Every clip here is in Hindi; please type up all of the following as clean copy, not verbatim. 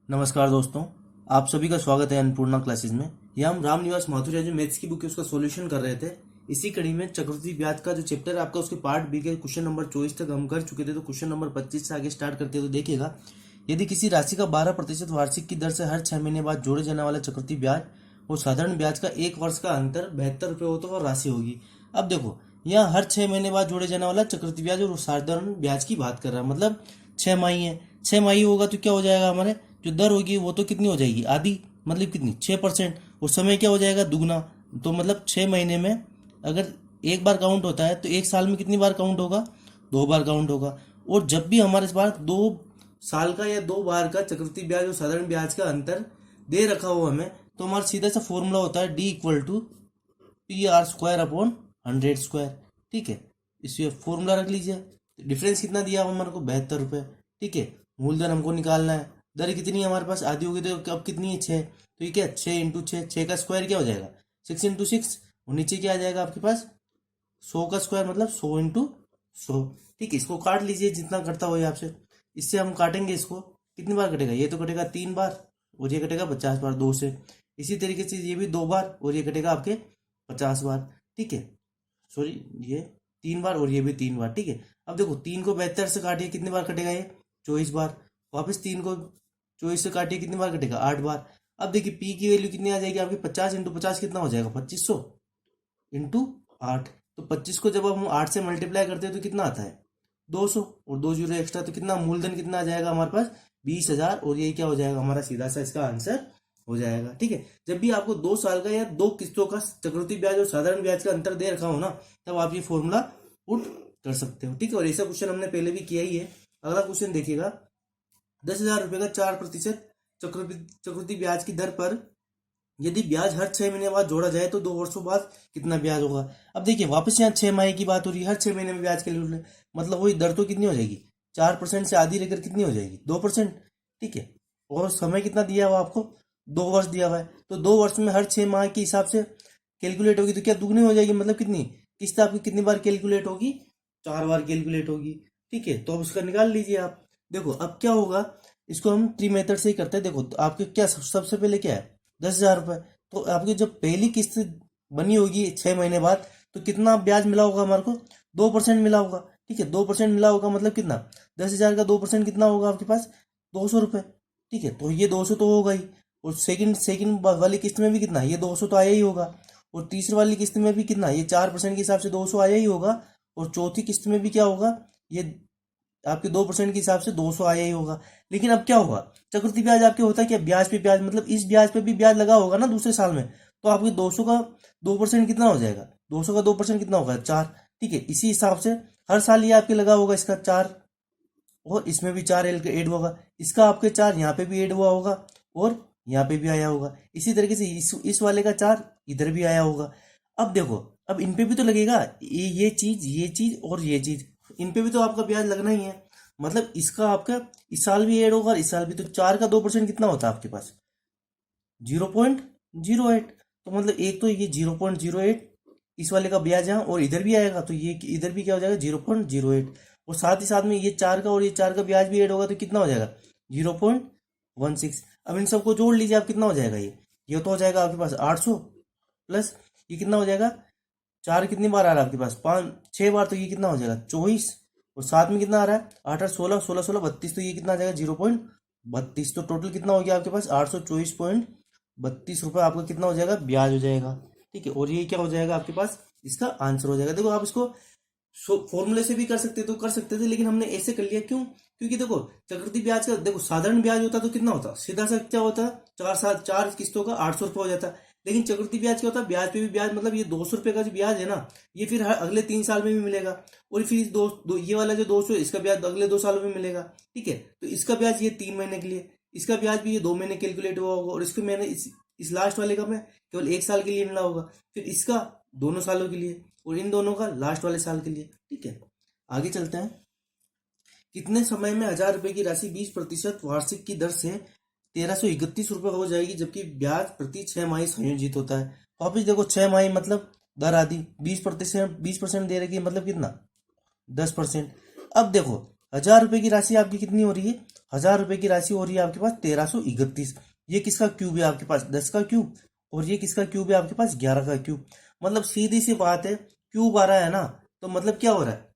नमस्कार दोस्तों, आप सभी का स्वागत है अन्नपूर्णा क्लासेस में। यह हम रामनिवास माथुर जो मैथ्स की बुक है उसका सॉल्यूशन कर रहे थे। इसी कड़ी में चक्रवृद्धि ब्याज का जो चैप्टर है आपका उसके पार्ट बी के क्वेश्चन नंबर 24 तक हम कर चुके थे। तो क्वेश्चन नंबर 25 से आगे स्टार्ट करते हैं। तो देखिएगा, यदि किसी राशि का 12% वार्षिक की दर से हर 6 महीने बाद जोड़े जाने वाला चक्रवृद्धि ब्याज और साधारण ब्याज का एक वर्ष का अंतर 72 रुपये हो तो वह राशि होगी। अब देखो, यहाँ हर 6 महीने बाद जोड़े जाने वाला चक्रवृद्धि ब्याज और साधारण ब्याज की बात कर रहा है, मतलब 6 माही है। 6 माही होगा तो क्या हो जाएगा, हमारे जो दर होगी वो तो कितनी हो जाएगी, आधी, मतलब कितनी, 6%। और समय क्या हो जाएगा, दुगना। तो मतलब 6 महीने में अगर एक बार काउंट होता है तो एक साल में कितनी बार काउंट होगा, 2 बार काउंट होगा। और जब भी हमारे पास 2 साल का या 2 बार का चक्रवृद्धि ब्याज और साधारण ब्याज का अंतर दे रखा हो हमें, तो हमारा सीधा सा फॉर्मूला होता है D = PR² अपॉन 100²। ठीक है, इसे फॉर्मूला रख लीजिए। डिफरेंस कितना दिया हुआ हमारे को, 72 रुपये। ठीक है, मूलधन हमको निकालना है। दर कितनी है हमारे पास, आधी होगी। तो अब कितनी है, 6। तो ये क्या, 6 × 6, 6 का स्क्वायर क्या हो जाएगा, 6 × 6। और नीचे क्या आ जाएगा आपके पास, 100 का स्क्वायर, मतलब 100 × 100। ठीक है, इसको काट लीजिए जितना करता हो आपसे। इससे हम काटेंगे इसको, कितनी बार कटेगा, ये तो कटेगा 3 बार और ये कटेगा 50 बार 2 से। इसी तरीके से ये भी 2 बार और ये कटेगा आपके 50 बार। ठीक है, सॉरी, ये 3 बार और ये भी 3 बार। ठीक है, अब देखो 3 को 72 से काटिए, कितनी बार कटेगा ये, 24 बार। वापस 3 को 24 से काटिए, कितनी बार कटेगा, 8 बार। अब देखिए पी की वैल्यू कितनी आ जाएगी आपकी, 50 × 50 कितना हो जाएगा, 2500 × 8। तो 25 को जब हम 8 से मल्टीप्लाई करते हैं तो कितना आता है, 200। और 2 जीरो एक्स्ट्रा, तो कितना मूलधन कितना आ जाएगा हमारे पास, 20,000। और ये क्या हो जाएगा हमारा सीधा सा इसका आंसर हो जाएगा। ठीक है, जब भी आपको 2 साल का या 2 किस्तों का चक्रवृद्धि ब्याज और साधारण ब्याज का अंतर दे रखा हो ना, तब आप ये फॉर्मूला पुट कर सकते हो। ठीक है, और ऐसा क्वेश्चन हमने पहले भी किया ही है। अगला क्वेश्चन देखिएगा, 10,000 रुपये का 4% चक्रवृद्धि ब्याज की दर पर यदि ब्याज हर 6 महीने बाद जोड़ा जाए तो 2 वर्षों बाद कितना ब्याज होगा। अब देखिए, वापस यहाँ 6 माही की बात हो रही है, हर 6 महीने में ब्याज कैलकुलेट, मतलब वही दर तो कितनी हो जाएगी, 4% से आधी लेकर कितनी हो जाएगी, 2%। ठीक है, और समय कितना दिया हुआ आपको, 2 वर्ष दिया हुआ है। तो 2 वर्ष में हर 6 माह के हिसाब से कैलकुलेट होगी तो क्या दुगनी हो जाएगी, मतलब कितनी किस्त आपकी कितनी बार कैलकुलेट होगी, 4 बार कैलकुलेट होगी। ठीक है, तो अब उसका निकाल लीजिए आप। देखो अब क्या होगा, इसको हम ट्री मेथड से ही करते हैं। देखो तो आपके क्या सबसे पहले क्या है, 10,000 रुपये। तो आपकी जब पहली किस्त बनी होगी 6 महीने बाद, तो कितना ब्याज मिला होगा हमारे को, 2% मिला होगा। ठीक है, 2% मिला होगा, मतलब कितना, 10,000 का 2% कितना होगा आपके पास, 200 रुपये। ठीक है, तो ये 200 तो होगा ही। और सेकंड वाली किस्त में भी कितना, ये 200 तो आया ही होगा। और तीसरी वाली किस्त में भी कितना, ये 4% के हिसाब से 200 आया ही होगा। और चौथी किस्त में भी क्या होगा, ये आपके 2% के हिसाब से 200 आया ही होगा। लेकिन अब क्या होगा, चक्रवृद्धि ब्याज आपके होता है क्या, ब्याज पे ब्याज, मतलब इस ब्याज पे भी ब्याज लगा होगा ना दूसरे साल में। तो आपके 200 का 2% कितना हो जाएगा, 200 का 2% कितना होगा, 4। ठीक है, इसी हिसाब से हर साल ये आपके लगा होगा इसका 4, और इसमें भी 4 ऐड होगा, इसका आपके 4 यहाँ पे भी ऐड हुआ होगा और यहाँ पे भी आया होगा। इसी तरीके से इस वाले का 4 इधर भी आया होगा। अब देखो, अब इन पे भी तो लगेगा, ये चीज और ये चीज, इन पे भी तो आपका ब्याज लगना ही है। मतलब इसका आपका इस साल भी ऐड होगा और इस साल भी। तो 4 का 2% कितना होता है आपके पास, 0.08। तो मतलब एक तो ये 0.08 इस वाले का ब्याज यहाँ, और इधर भी आएगा तो ये इधर भी क्या हो जाएगा, 0.08। और साथ ही साथ में ये 4 का और ये 4 का ब्याज भी ऐड होगा तो कितना हो जाएगा, 0.16। अब इन सबको जोड़ लीजिए आप, कितना हो जाएगा, ये तो हो जाएगा आपके पास 800 प्लस ये कितना हो जाएगा, 4 कितनी बार आ रहा है आपके पास, 5 6 बार। तो ये कितना हो जाएगा, 24। और साथ में कितना आ रहा है, 8 8 16 16 16 32। तो ये कितना आ जाएगा, 0.32। तो टोटल कितना हो गया आपके पास, 824.32 रुपये आपका कितना हो जाएगा, ब्याज हो जाएगा। ठीक है, और ये क्या हो जाएगा आपके पास, इसका आंसर हो जाएगा। देखो आप इसको फॉर्मूले से भी कर सकते तो कर सकते थे, लेकिन हमने ऐसे कर लिया, क्यों, क्योंकि देखो चक्रवृद्धि ब्याज का, देखो साधारण ब्याज होता तो कितना होता, सीधा सा क्या होता, 4 किस्तों का 800 रुपये हो जाता। लेकिन चक्रवृद्धि ब्याज क्या होता है, ब्याज पे भी ब्याज, मतलब ये 200 रुपये का जो ब्याज है ना, ये फिर हर अगले 3 साल में भी मिलेगा। और फिर ये वाला जो 200 इसका ब्याज अगले 2 सालों में मिलेगा। ठीक है, तो इसका ब्याज ये 3 महीने के लिए, इसका ब्याज भी ये 2 महीने कैलकुलेट हुआ होगा, और इसको मैंने इस लास्ट वाले का मैं केवल 1 साल के लिए मिला होगा, फिर इसका दोनों सालों के लिए, और इन दोनों का लास्ट वाले साल के लिए। ठीक है, आगे चलते हैं। कितने समय में 1,000 रुपये की राशि 20% वार्षिक की दर से 1,331 रुपये हो जाएगी, जबकि ब्याज प्रति 6 माही संयोजित होता है। वापिस देखो, 6 माही मतलब दर आधी, 20% दे रही है, मतलब कितना, 10%। अब देखो 1,000 रुपये की राशि आपकी कितनी हो रही है, 1000 रुपए की राशि हो रही है आपके पास 1331। ये किसका क्यूब है आपके पास? 10 का क्यूब। और ये किसका क्यूब है आपके पास? 11 का क्यूब। मतलब सीधी सी बात है, क्यूब आ रहा है ना, तो मतलब क्या हो रहा है,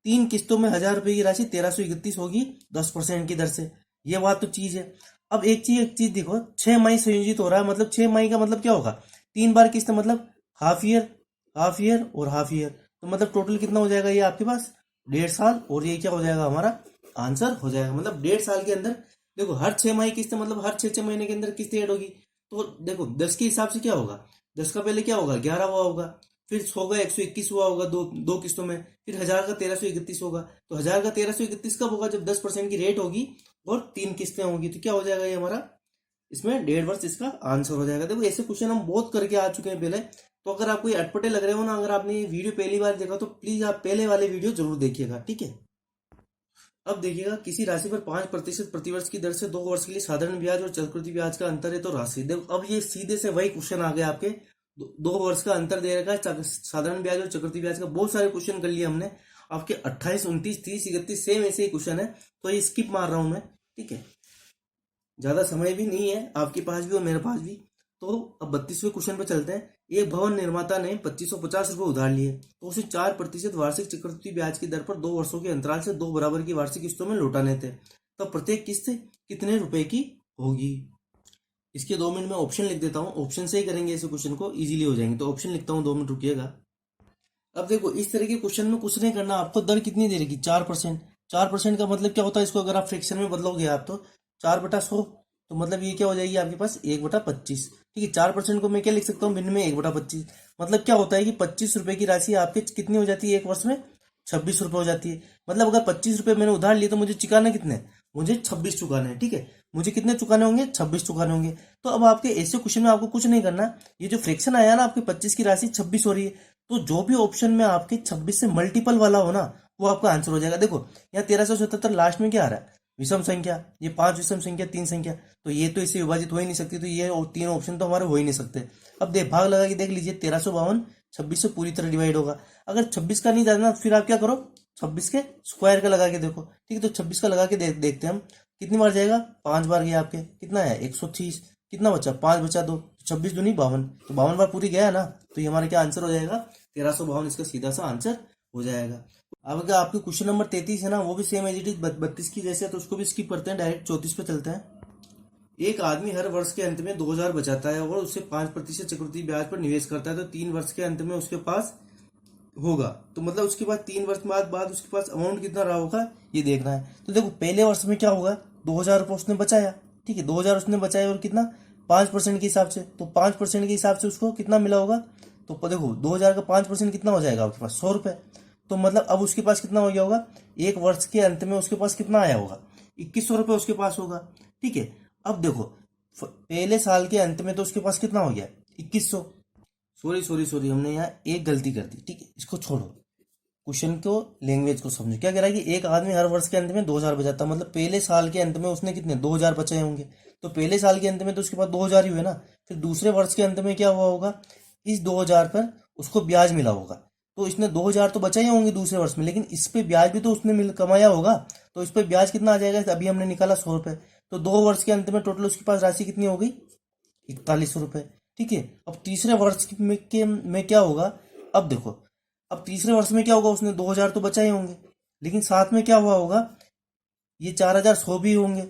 तीन किस्तों में 1000 रुपए की राशि 1331 होगी 10% की दर से। ये बात तो चीज है। अब एक चीज देखो, 6 माही संयोजित हो रहा है, मतलब 6 माही का मतलब क्या होगा, 3 बार किस्त, मतलब हाफ ईयर, हाफ ईयर और हाफ ईयर। तो मतलब टोटल कितना हो जाएगा ये आपके पास? 1.5 साल। और ये क्या हो जाएगा हमारा आंसर हो जाएगा, मतलब 1.5 साल के अंदर। देखो हर 6 माही किस्त, मतलब हर 6 महीने के अंदर किस्त ऐड होगी। तो देखो 10 के हिसाब से क्या होगा, 10 का पहले क्या होगा, 11 हुआ होगा, फिर 100 का 121 हुआ होगा दो दो किस्तों में, फिर 1000 का 1331 होगा। तो 1000 का 1331 कब होगा, जब 10% की रेट होगी और 3 किस्तें होंगी। तो क्या हो जाएगा ये हमारा, इसमें 1.5 वर्ष इसका आंसर हो जाएगा। देखो ऐसे क्वेश्चन हम बहुत करके आ चुके हैं पहले। तो अगर आपको ये अटपटे लग रहे हो ना, अगर आपने ये वीडियो पहली बार देखा, तो प्लीज आप पहले वाले वीडियो जरूर देखिएगा, ठीक है। अब देखिएगा, किसी राशि पर 5% प्रतिवर्ष की दर से 2 वर्ष के लिए साधारण ब्याज और चक्रवृद्धि ब्याज का अंतर है तो राशि। देखो अब ये सीधे से वही क्वेश्चन आ गया आपके, 2 वर्ष का अंतर दे रखा है, साधारण ब्याज और चक्रवृद्धि ब्याज का। बहुत सारे क्वेश्चन कर लिए हमने आपके, 28, 29, 30, 31 सेम ऐसे ही क्वेश्चन है। तो ये स्किप मार रहा हूं मैं, ठीक है, ज्यादा समय भी नहीं है आपके पास भी और मेरे पास भी। तो अब 32वें क्वेश्चन पे चलते हैं। एक भवन निर्माता ने 2550 रुपए उधार लिए, तो उसे 4% वार्षिक चक्रवृद्धि ब्याज की दर पर 2 वर्षों के अंतराल से 2 बराबर की वार्षिक किस्तों में लौटाने थे। तो प्रत्येक किस्त कितने रुपए की होगी? इसके 2 मिनट में ऑप्शन लिख देता हूँ, ऑप्शन से ही करेंगे ऐसे क्वेश्चन को, इजीली हो जाएंगे। तो ऑप्शन लिखता हूँ, 2 मिनट रुकिएगा। अब देखो इस तरह के क्वेश्चन में कुछ नहीं करना, आपको दर कितनी दे रही, 4%। 4% का मतलब क्या होता है, इसको अगर आप फ्रैक्शन में बदलोगे आप, तो 4/100, तो मतलब ये क्या हो जाएगी आपके पास, 1/25। ठीक है, 4% को मैं क्या लिख सकता हूँ भिन्न में, 1/25। मतलब क्या होता है कि 25 रुपए की राशि आपके कितनी हो जाती है एक वर्ष में, 26 रुपए हो जाती है। मतलब अगर 25 रुपए मैंने उधार लिए, तो मुझे चुकाना कितने, मुझे 26 चुकाने हैं, ठीक है। मुझे कितने चुकाने होंगे, 26 चुकाने होंगे। तो अब आपके ऐसे क्वेश्चन में आपको कुछ नहीं करना, ये जो फ्रैक्शन आया ना आपके 25 की राशि 26 हो रही है, तो जो भी ऑप्शन में आपके 26 से मल्टीपल वाला हो ना, वो आपका आंसर हो जाएगा। देखो यहाँ 1377 लास्ट में क्या आ रहा है, विषम संख्या, ये 5 विषम संख्या, 3 संख्या, तो ये तो इससे विभाजित हो ही नहीं सकती, तो ये 3 ऑप्शन तो हमारे हो ही नहीं सकते। अब देख भाग लगा के देख लीजिए, 1352 26 से पूरी तरह डिवाइड होगा। अगर 26 का नहीं जानना, फिर आप क्या करो, 26 के स्क्वायर का लगा के देखो, ठीक है। तो 26 का लगा के देखते हैं हम, कितनी बार जाएगा, 5 बार गया आपके, कितना है 130, कितना बचा 5 बचा 2, 26 दूनी 52, तो 52 बार पूरी गया है ना। तो ये हमारा क्या आंसर हो जाएगा, 1352 इसका सीधा सा आंसर हो जाएगा। अब अगर आपके क्वेश्चन नंबर 33 है ना, वो भी सेम एज इट इज 32 की जैसे है, तो उसको भी स्किप करते हैं, डायरेक्ट 34 पे चलते हैं। एक आदमी हर वर्ष के अंत में 2000 बचाता है और उससे 5% चक्रवृद्धि ब्याज पर निवेश करता है, तो 3 वर्ष के अंत में उसके पास होगा, तो मतलब उसके बाद 3 वर्ष बाद उसके पास अमाउंट कितना रहा होगा, ये देखना है। तो देखो पहले वर्ष में क्या होगा, 2000 रुपये उसने बचाया, ठीक है, 2000 उसने बचाया, और कितना 5% के हिसाब से, तो 5% के हिसाब से उसको कितना मिला होगा। तो देखो 2000 का 5% कितना हो जाएगा आपके पास, 100 रुपये। तो मतलब अब उसके पास कितना हो गया होगा, एक वर्ष के अंत में उसके पास कितना आया होगा, 2100 रुपये उसके पास होगा, ठीक है। अब देखो पहले साल के अंत में तो उसके पास कितना हो गया, 2100। सॉरी हमने यहाँ एक गलती कर दी, ठीक है, इसको छोड़ो, क्वेश्चन को लैंग्वेज को समझो। क्या कह रहा है कि एक आदमी हर वर्ष के अंत में 2000 बचाता, मतलब पहले साल के अंत में उसने कितने 2000 बचाए होंगे। तो पहले साल के अंत में तो उसके पास 2000 ही हुए ना। फिर दूसरे वर्ष के अंत में क्या हुआ होगा, इस 2000 पर उसको ब्याज मिला होगा, तो इसने 2000 तो बचाए होंगे दूसरे वर्ष में, लेकिन इस पे ब्याज भी तो उसने कमाया होगा। तो इस पे ब्याज कितना आ जाएगा, अभी हमने निकाला 100 रुपये। तो 2 वर्ष के अंत में टोटल उसके पास राशि कितनी हो गई, 4100 रुपये, ठीक है। अब तीसरे वर्ष में क्या होगा, अब देखो अब तीसरे वर्ष में क्या होगा, उसने 2000 तो बचाए होंगे, लेकिन साथ में क्या हुआ होगा, ये 4100 भी होंगे,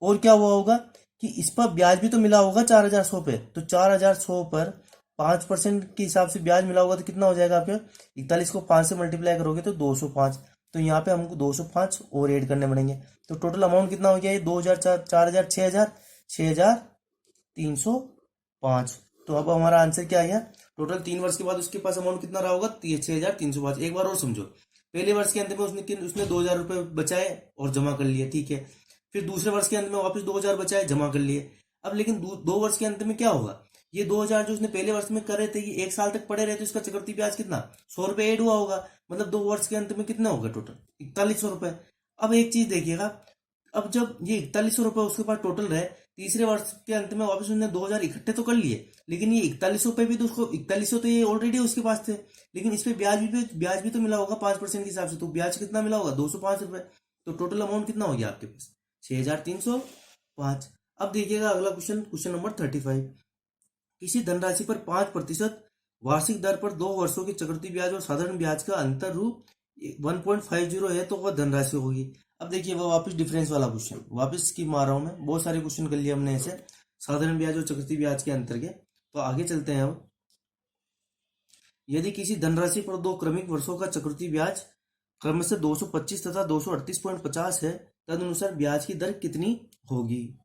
और क्या हुआ होगा कि इस पर ब्याज भी तो मिला होगा 4100 पे। तो 4100 पर 5% के हिसाब से ब्याज मिला होगा, तो कितना हो जाएगा आपके, 41 को 5 से मल्टीप्लाई करोगे तो 205। तो यहाँ पे हमको 205 और ऐड करने पड़ेंगे। तो टोटल अमाउंट कितना हो गया, ये 2000, 4000, 6000, 6305। तो अब हमारा आंसर क्या आया, टोटल 3 वर्ष के बाद उसके पास अमाउंट कितना रहा होगा, 6305। एक बार और समझो, पहले वर्ष के अंत में उसने 2000 रुपये बचाए और जमा कर लिए, ठीक है। फिर दूसरे वर्ष के अंत में वापस 2000 बचाए, जमा कर लिए। अब लेकिन 2 वर्ष के अंत में क्या होगा, ये 2000 जो उसने पहले वर्ष में करे थे, ये 1 साल तक पड़े रहे, तो इसका चक्रवृद्धि ब्याज कितना, 100 रुपये ऐड हुआ होगा। मतलब 2 वर्ष के अंत में कितना होगा टोटल, 4100 रुपये। अब एक चीज देखिएगा, अब जब ये 4100 रुपये उसके पास टोटल रहे, तीसरे वर्ष के अंत में वापस उसने 2000 इकट्ठे तो कर लिए, लेकिन ये 4100 भी तो उसको 4100 तो ये ऑलरेडी उसके पास थे, लेकिन इस पे ब्याज भी तो मिला होगा 5% के हिसाब से। तो ब्याज कितना मिला होगा, 205 रुपये। तो टोटल अमाउंट कितना हो गया आपके पास 6305। अब देखिएगा अगला क्वेश्चन, क्वेश्चन नंबर 35। किसी धनराशि पर 5% वार्षिक दर पर 2 वर्षों की चक्रवृद्धि ब्याज और साधारण ब्याज का अंतर रु 1.50 है तो वह धनराशि होगी। अब देखिए वह वापस डिफरेंस वाला क्वेश्चन, वापस स्कीम मार रहा हूं मैं, बहुत सारे क्वेश्चन कर लिए हमने ऐसे साधारण ब्याज और चक्रवृद्धि ब्याज के अंतर के। तो आगे चलते हैं अब। यदि किसी धनराशि पर 2 क्रमिक वर्षों का चक्रवृद्धि ब्याज क्रमशः 225 तथा 238.50 है, तदनुसार ब्याज की दर कितनी होगी।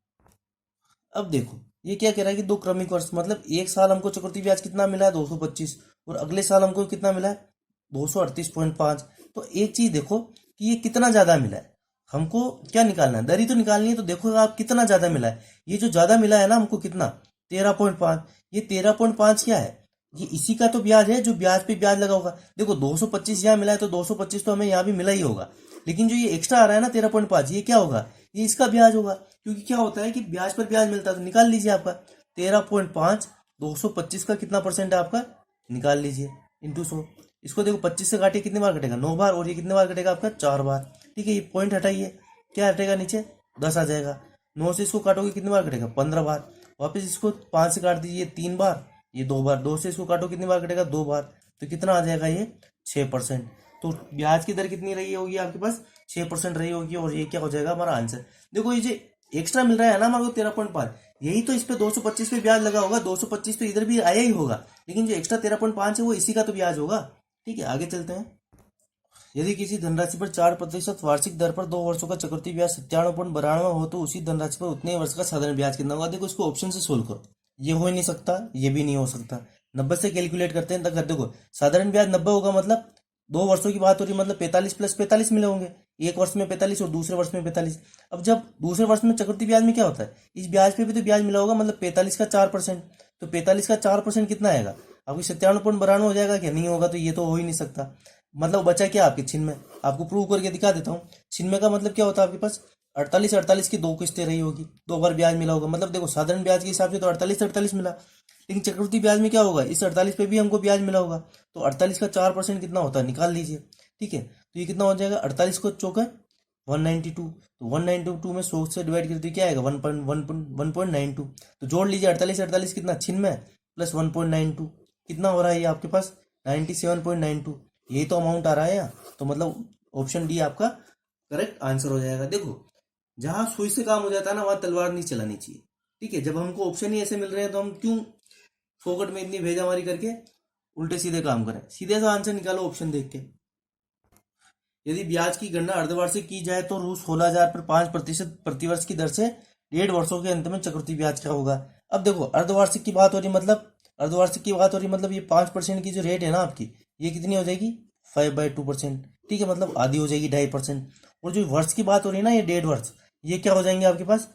अब देखो ये क्या कह रहा है कि 2 क्रमिक वर्ष मतलब एक साल हमको चक्रवृद्धि ब्याज कितना मिला है 225 और अगले साल हमको कितना मिला है 238.5। तो एक चीज देखो कि ये कितना ज्यादा मिला है, हमको क्या निकालना है, दर ही तो निकालनी है। तो देखो आप कितना ज्यादा मिला है, ये जो ज्यादा मिला है ना हमको कितना 13.5। ये 13.5 क्या है, ये इसी का तो ब्याज है जो ब्याज पे ब्याज लगा होगा। देखो 225 यहाँ मिला है तो 225 तो हमें यहाँ भी मिला ही होगा, लेकिन जो ये एक्स्ट्रा आ रहा है ना 13.5 ये क्या होगा, ये इसका ब्याज होगा। क्योंकि क्या होता है कि ब्याज पर ब्याज मिलता है। तो निकाल लीजिए आपका 13.5 225 का कितना परसेंट है आपका, निकाल लीजिए इंटू 100। इसको देखो 25 से काटिए कितनी बार कटेगा 9 बार, और ये कितने बार कटेगा आपका 4 बार। ठीक है, ये पॉइंट हटाइए, क्या हटेगा नीचे 10 आ जाएगा। 9 से इसको काटोगे कितनी बार कटेगा 15 बार। वापस इसको 5 से काट दीजिए 3 बार, ये 2 बार। 2 से इसको काटो कितनी बार कटेगा 2 बार। तो कितना आ जाएगा ये 6%। तो ब्याज की दर कितनी रही होगी आपके पास 6% रही होगी, और ये क्या हो जाएगा हमारा आंसर। देखो ये जो एक्स्ट्रा मिल रहा है ना हमारे को 13.5, यही तो इस पे 225 पे ब्याज लगा होगा। 225 तो इधर भी आया ही होगा, लेकिन जो एक्स्ट्रा 13.5 है वो इसी का तो ब्याज होगा। ठीक है, आगे चलते हैं। यदि किसी धनराशि पर 4% वार्षिक दर पर 2 वर्षों का चक्रवृद्धि ब्याज 97.92 हो तो उसी धनराशि पर उतने वर्ष का साधारण ब्याज कितना होगा। देखो इसको ऑप्शन से सोल्व करो, ये हो ही नहीं सकता, ये भी नहीं हो सकता। 90 से कैलकुलेट करते हैं तक। देखो साधारण ब्याज 90 होगा, मतलब 2 वर्षों की बात हो रही है, मतलब 45 प्लस 45 मिले होंगे। एक वर्ष में 45 और दूसरे वर्ष में 45। अब जब दूसरे वर्ष में चक्रवृद्धि ब्याज में क्या होता है, इस ब्याज पे भी तो ब्याज मिला होगा, मतलब 45 का 4%। तो 45 का 4% कितना आएगा आपकी 97.92 हो जाएगा क्या, नहीं होगा। तो ये तो हो ही नहीं सकता। मतलब बचा क्या आपके छिन्नवे, आपको प्रूव करके दिखा देता हूँ। छिन्नवे का मतलब क्या होता है आपके पास 48 की 2 किस्तें रही होगी, 2 बार ब्याज मिला होगा। मतलब देखो साधारण ब्याज के हिसाब से तो 48 मिला, लेकिन चक्रवृद्धि ब्याज में क्या होगा, इस 48 पे भी हमको ब्याज मिला होगा। तो 48 का 4% कितना होता है निकाल लीजिए। ठीक है, तो ये कितना हो जाएगा 48 को चौके 192। तो 192 में 100 से डिवाइड करते क्या आएगा 1.92। तो जोड़ लीजिए 48 कितना 96 प्लस 1.92 कितना हो रहा है ये आपके पास 97.92। यही तो अमाउंट आ रहा है यहाँ। तो मतलब ऑप्शन डी आपका करेक्ट आंसर हो जाएगा। देखो जहां सुई से काम हो जाता है ना वहां तलवार नहीं चलानी चाहिए। ठीक है, जब हमको ऑप्शन ही ऐसे मिल रहे हैं तो हम क्यों फोकट में इतनी भेजामारी करके उल्टे सीधे काम करें। सीधे सा आंसर निकालो ऑप्शन देख के। यदि ब्याज की गणना अर्धवार्षिक की जाए तो रू 16,000 पर 5% प्रतिवर्ष की दर से 1.5 वर्षों के अंत में चक्रवृद्धि ब्याज क्या होगा। अब देखो अर्धवार्षिक की बात हो रही, मतलब अर्धवार्षिक की बात हो रही, मतलब ये 5% की जो रेट है ना आपकी, ये कितनी हो जाएगी 5/2%। ठीक है, मतलब आधी हो जाएगी 2.5%। और जो वर्ष की बात हो रही है ना ये 1.5 वर्ष, ये क्या हो जाएंगे आपके पास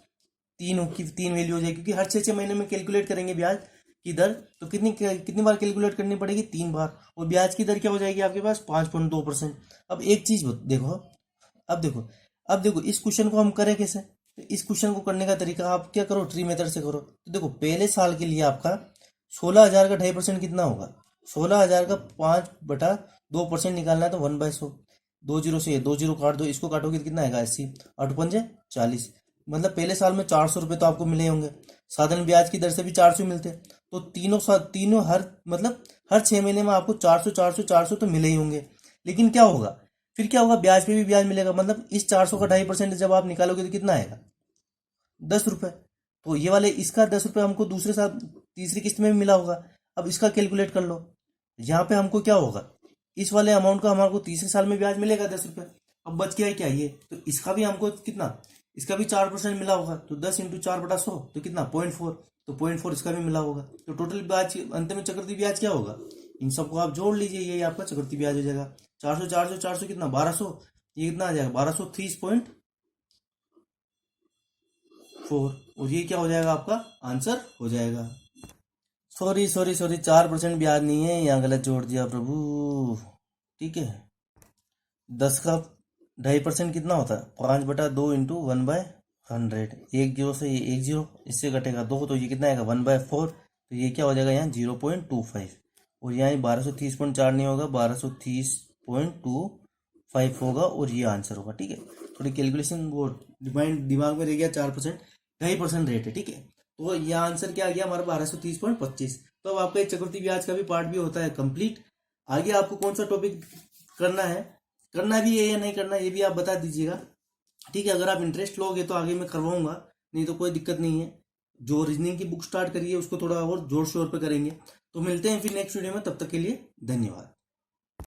3 वैल्यू हो जाएगी। क्योंकि हर 6 महीने में कैलकुलेट करेंगे ब्याज की दर, तो कितनी बार कैलकुलेट करनी पड़ेगी 3 बार। और ब्याज की दर क्या हो जाएगी आपके पास 5.2%। अब एक चीज देखो, अब देखो इस क्वेश्चन को हम करें कैसे। तो इस क्वेश्चन को करने का तरीका आप क्या करो, ट्री मेथड से करो। तो देखो पहले साल के लिए आपका 16,000 का 2.5% कितना होगा, 16,000 का 5/2% निकालना है तो 1/100। 2 जीरो से 2 जीरो काट दो, इसको काटोगे तो कितना आएगा 80, 8×5 = 40। मतलब पहले साल में 400 रुपये तो आपको मिले होंगे, साधारण ब्याज की दर से भी 400 मिलते। तो तीनों हर 6 महीने में आपको 400 तो मिले ही होंगे। लेकिन क्या होगा, फिर क्या होगा, ब्याज पे भी ब्याज मिलेगा। मतलब इस 400 का 2.5% जब आप निकालोगे तो कितना आएगा 10 रुपये। तो ये वाले इसका 10 रुपये हमको दूसरे साल तीसरी किस्त में भी मिला होगा। अब इसका कैलकुलेट कर लो, यहाँ पे हमको क्या होगा, इस वाले अमाउंट का हमारे को तीसरे साल में ब्याज मिलेगा 10 रुपये। अब बच गया है क्या ये, तो इसका भी हमको कितना, इसका भी 4% मिला होगा। तो 10 × 4/100 तो कितना 0.4। तो 0.4 इसका भी मिला होगा। तो टोटल ब्याज अंत में चक्रवृद्धि ब्याज क्या होगा, इन सबको आप जोड़ लीजिए, यही आपका चक्रवृद्धि ब्याज हो जाएगा। 400 कितना 1200, ये कितना आ जाएगा 1230.4। और ये क्या हो जाएगा आपका आंसर हो जाएगा। सॉरी 4% ब्याज नहीं है, यहाँ गलत जोड़ दिया प्रभु। ठीक है, 10 का 2.5% कितना होता है 5/2 × 1/100। 1 0 से ये 1 0, इससे कटेगा 2 तो ये कितना आएगा 1/4। तो ये क्या हो जाएगा यहाँ 0.25। और यहाँ 1230.4 नहीं होगा 1230.25 होगा, और ये आंसर होगा। ठीक है, थोड़ी कैलकुलेशन वो दिमाग में रह गया, 4%, 2.5% रेट है, ठीक है। तो यह आंसर क्या आ गया हमारा 1230.25। तो अब आपका चक्रवृद्धि ब्याज का भी पार्ट भी होता है कंप्लीट। आगे आपको कौन सा टॉपिक करना है, करना भी है या नहीं करना, ये भी आप बता दीजिएगा, ठीक है। अगर आप इंटरेस्ट लोगे तो आगे मैं करवाऊंगा, नहीं तो कोई दिक्कत नहीं है। जो रीजनिंग की बुक स्टार्ट करिए उसको थोड़ा और जोर शोर पे करेंगे। तो मिलते हैं फिर नेक्स्ट वीडियो में, तब तक के लिए धन्यवाद।